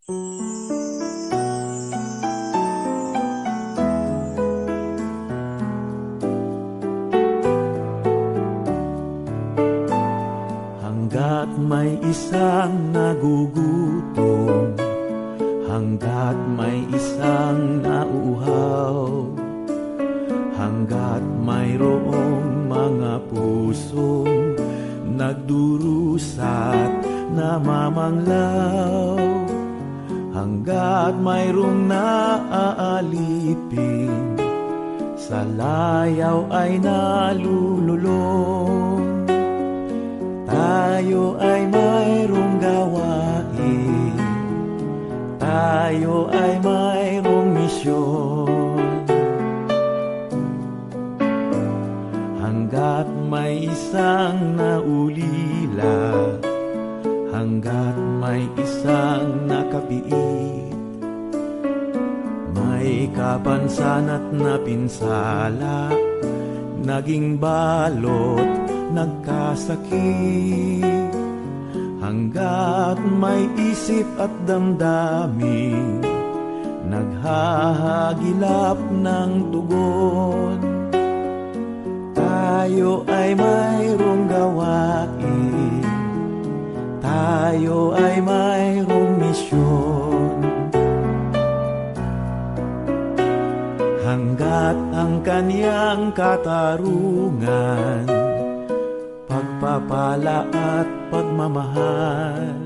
Hanggat may isang nagugutom, hanggat may isang nauuhaw, hanggat mayroong mga pusong nagdurusat namamanglaw, hanggat mayroong naaalipin, sa layaw ay nalululong. Tayo ay mayroong gawain, tayo ay mayroong misyon. Hanggat may isang naulila, hanggat may isang nakapiit, may kapansan at napinsala, naging balot, nagkasakit. Hanggat may isip at damdamin, naghahagilap ng tugon. Tayo ay mayroong gawain, tayo ay mayroong misyon. Hanggat ang kaniyang katarungan, pagpapala at pagmamahal,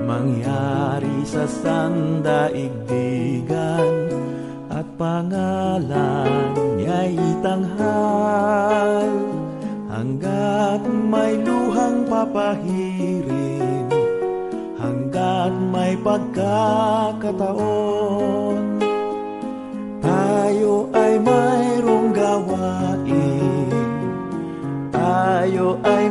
mangyari sa sandaigdigan, at pangalan niya'y itanghal. Hanggat may luhang papahirin, hanggat may pagkakataon, tayo ay mayroong gawain, tayo ay